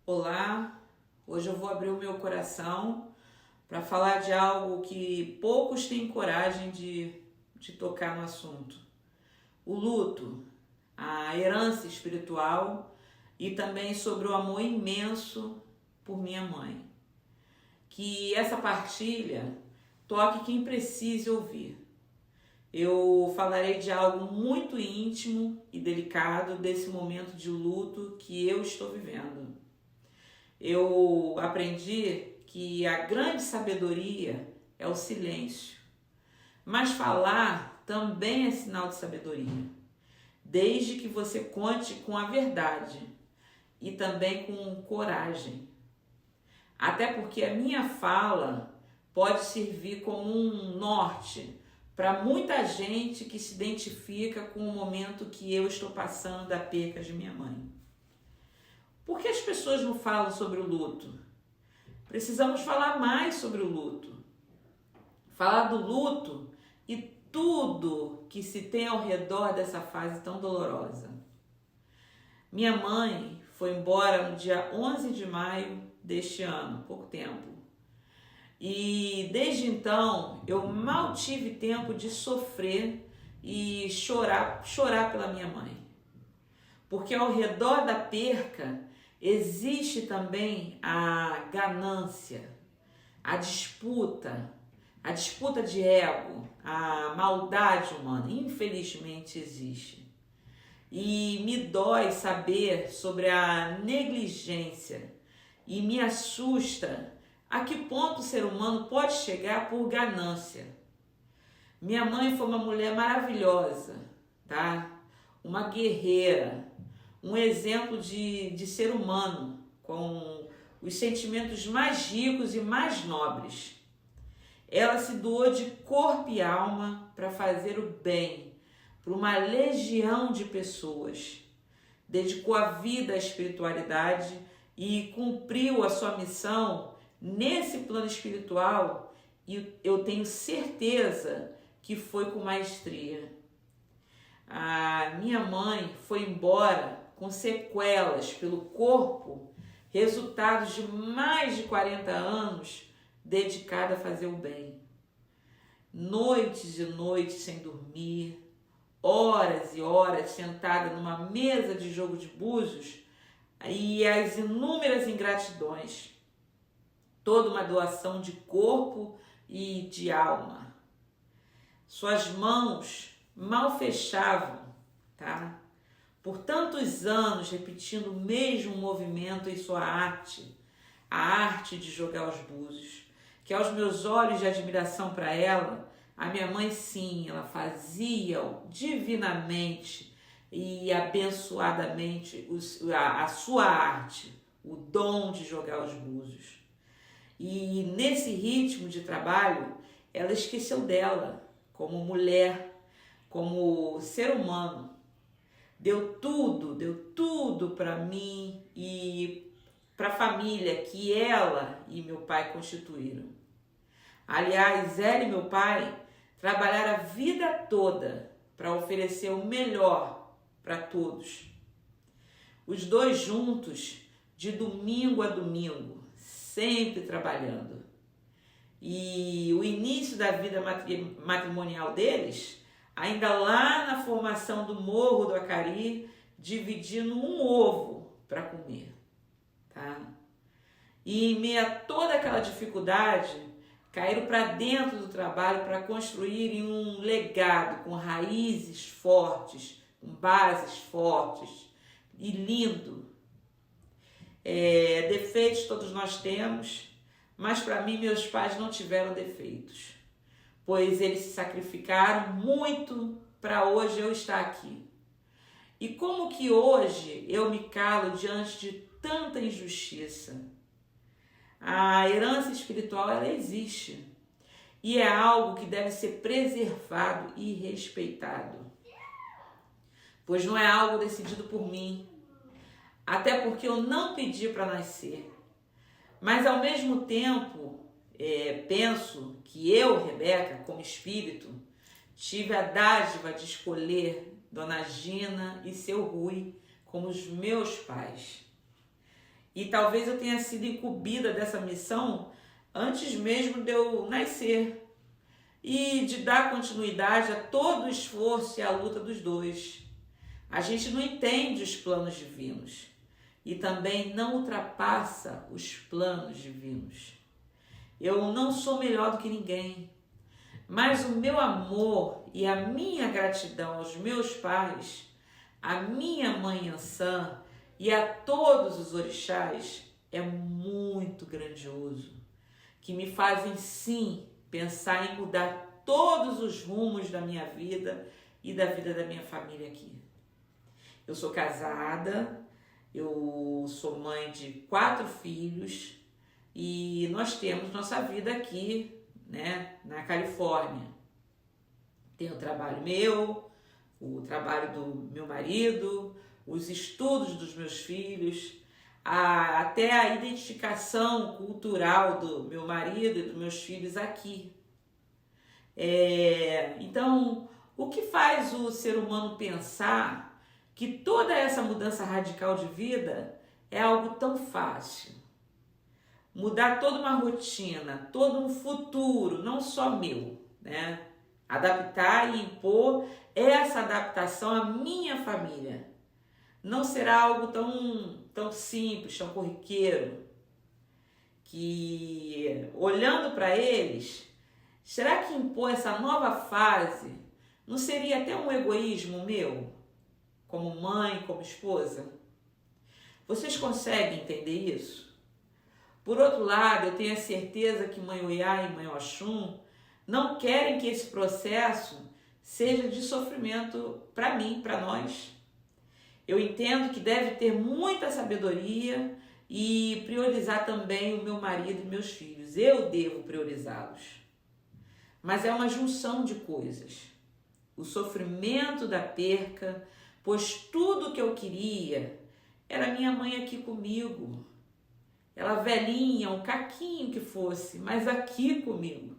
Olá, hoje eu vou abrir o meu coração para falar de algo que poucos têm coragem de tocar no assunto. O luto, a herança espiritual e também sobre o amor imenso por minha mãe. Que essa partilha toque quem precise ouvir. Eu falarei de algo muito íntimo e delicado desse momento de luto que eu estou vivendo. Eu aprendi que a grande sabedoria é o silêncio, mas falar também é sinal de sabedoria, desde que você conte com a verdade e também com coragem. Até porque a minha fala pode servir como um norte para muita gente que se identifica com o momento que eu estou passando da perca de minha mãe. Por que as pessoas não falam sobre o luto? Precisamos falar mais sobre o luto. Falar do luto e tudo que se tem ao redor dessa fase tão dolorosa. Minha mãe foi embora no dia 11 de maio deste ano, pouco tempo. E desde então eu mal tive tempo de sofrer e chorar pela minha mãe. Porque ao redor da perca existe também a ganância, a disputa de ego, a maldade humana, infelizmente existe. E me dói saber sobre a negligência e me assusta a que ponto o ser humano pode chegar por ganância. Minha mãe foi uma mulher maravilhosa, tá? Uma guerreira, um exemplo de ser humano, com os sentimentos mais ricos e mais nobres. Ela se doou de corpo e alma para fazer o bem para uma legião de pessoas. Dedicou a vida à espiritualidade e cumpriu a sua missão nesse plano espiritual, e eu tenho certeza que foi com maestria. A minha mãe foi embora com sequelas pelo corpo, resultados de mais de 40 anos dedicada a fazer o bem. Noites e noites sem dormir, horas e horas sentada numa mesa de jogo de búzios e as inúmeras ingratidões. Toda uma doação de corpo e de alma. Suas mãos mal fechavam, tá? Por tantos anos repetindo o mesmo movimento em sua arte, a arte de jogar os búzios, que aos meus olhos de admiração para ela, a minha mãe sim, ela fazia divinamente e abençoadamente a sua arte, o dom de jogar os búzios. E nesse ritmo de trabalho, ela esqueceu dela como mulher, como ser humano. Deu tudo para mim e para a família que ela e meu pai constituíram. Aliás, ela e meu pai trabalharam a vida toda para oferecer o melhor para todos. Os dois juntos, de domingo a domingo, sempre trabalhando. E o início da vida matrimonial deles, ainda lá na formação do Morro do Acari, dividindo um ovo para comer, tá? E em meio a toda aquela dificuldade, caíram para dentro do trabalho para construírem um legado com raízes fortes, com bases fortes e lindo. Defeitos todos nós temos, mas para mim meus pais não tiveram defeitos, pois eles se sacrificaram muito para hoje eu estar aqui. E como que hoje eu me calo diante de tanta injustiça? A herança espiritual, ela existe e é algo que deve ser preservado e respeitado, pois não é algo decidido por mim, até porque eu não pedi para nascer. Mas ao mesmo tempo, penso que eu, Rebeca, como espírito, tive a dádiva de escolher Dona Gina e seu Rui como os meus pais. E talvez eu tenha sido incumbida dessa missão antes mesmo de eu nascer. E de dar continuidade a todo o esforço e a luta dos dois. A gente não entende os planos divinos e também não ultrapassa os planos divinos. Eu não sou melhor do que ninguém, mas o meu amor e a minha gratidão aos meus pais, a minha mãe Ansã e a todos os orixás é muito grandioso, que me fazem sim pensar em mudar todos os rumos da minha vida e da vida da minha família aqui. Eu sou casada, eu sou mãe de 4 filhos e nós temos nossa vida aqui, né, na Califórnia. Tem o trabalho meu, o trabalho do meu marido, os estudos dos meus filhos, até a identificação cultural do meu marido e dos meus filhos aqui. Então, o que faz o ser humano pensar que toda essa mudança radical de vida é algo tão fácil? Mudar toda uma rotina, todo um futuro, não só meu, né? Adaptar e impor essa adaptação à minha família. Não será algo tão simples, tão corriqueiro, que olhando para eles, será que impor essa nova fase não seria até um egoísmo meu? Como mãe, como esposa? Vocês conseguem entender isso? Por outro lado, eu tenho a certeza que Mãe Oiá e Mãe Oxum não querem que esse processo seja de sofrimento para mim, para nós. Eu entendo que deve ter muita sabedoria e priorizar também o meu marido e meus filhos. Eu devo priorizá-los. Mas é uma junção de coisas. O sofrimento da perca, pois tudo que eu queria era minha mãe aqui comigo. Ela velhinha, um caquinho que fosse, mas aqui comigo.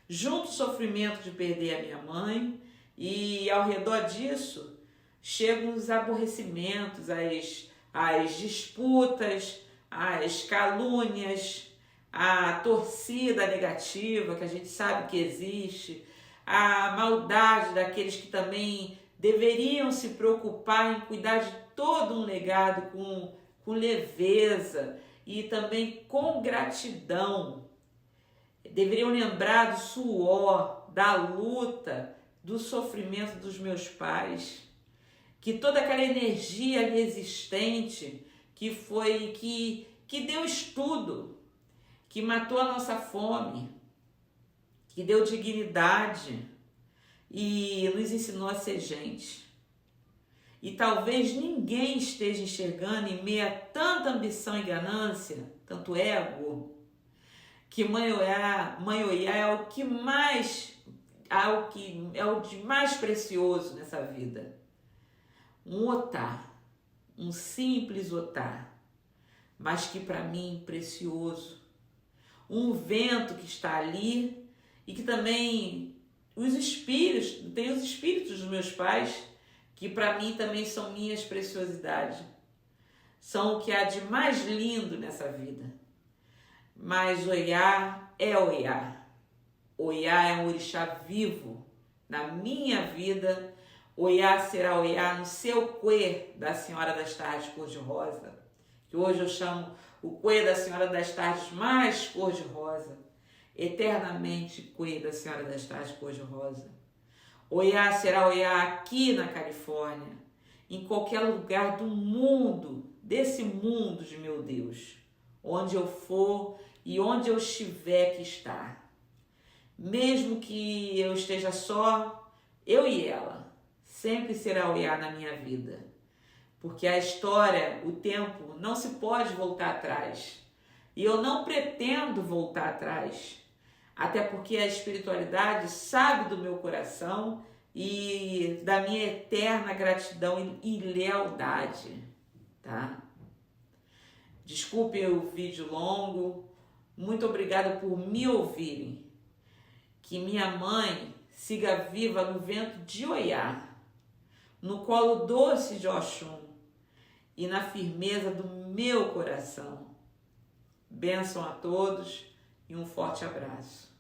Junto o sofrimento de perder a minha mãe e ao redor disso chegam os aborrecimentos, as disputas, as calúnias, a torcida negativa que a gente sabe que existe, a maldade daqueles que também deveriam se preocupar em cuidar de todo um legado com leveza e também com gratidão. Deveriam lembrar do suor, da luta, do sofrimento dos meus pais, que toda aquela energia ali existente que deu estudo, que matou a nossa fome, que deu dignidade e nos ensinou a ser gente. E talvez ninguém esteja enxergando em meio a tanta ambição e ganância, tanto ego, que Mãe Oiá é o de mais precioso nessa vida. Um otá, um simples otá, mas que para mim precioso. Um vento que está ali e que também tem os espíritos dos meus pais, que para mim também são minhas preciosidades. São o que há de mais lindo nessa vida. Mas Oiá é Oiá. Oiá é um orixá vivo na minha vida. Oiá será Oiá no seu Cuê da Senhora das Tardes cor-de-rosa, que hoje eu chamo o Cuê da Senhora das Tardes mais cor-de-rosa, eternamente Cuê da Senhora das Tardes cor-de-rosa. Oiá será Oiá aqui na Califórnia, em qualquer lugar do mundo, desse mundo de meu Deus, onde eu for e onde eu estiver que estar. Mesmo que eu esteja só, eu e ela, sempre será Oiá na minha vida. Porque a história, o tempo, não se pode voltar atrás. E eu não pretendo voltar atrás. Até porque a espiritualidade sabe do meu coração e da minha eterna gratidão e lealdade, tá? Desculpe o vídeo longo. Muito obrigada por me ouvirem. Que minha mãe siga viva no vento de Oiá, no colo doce de Oxum, e na firmeza do meu coração. Bênção a todos e um forte abraço.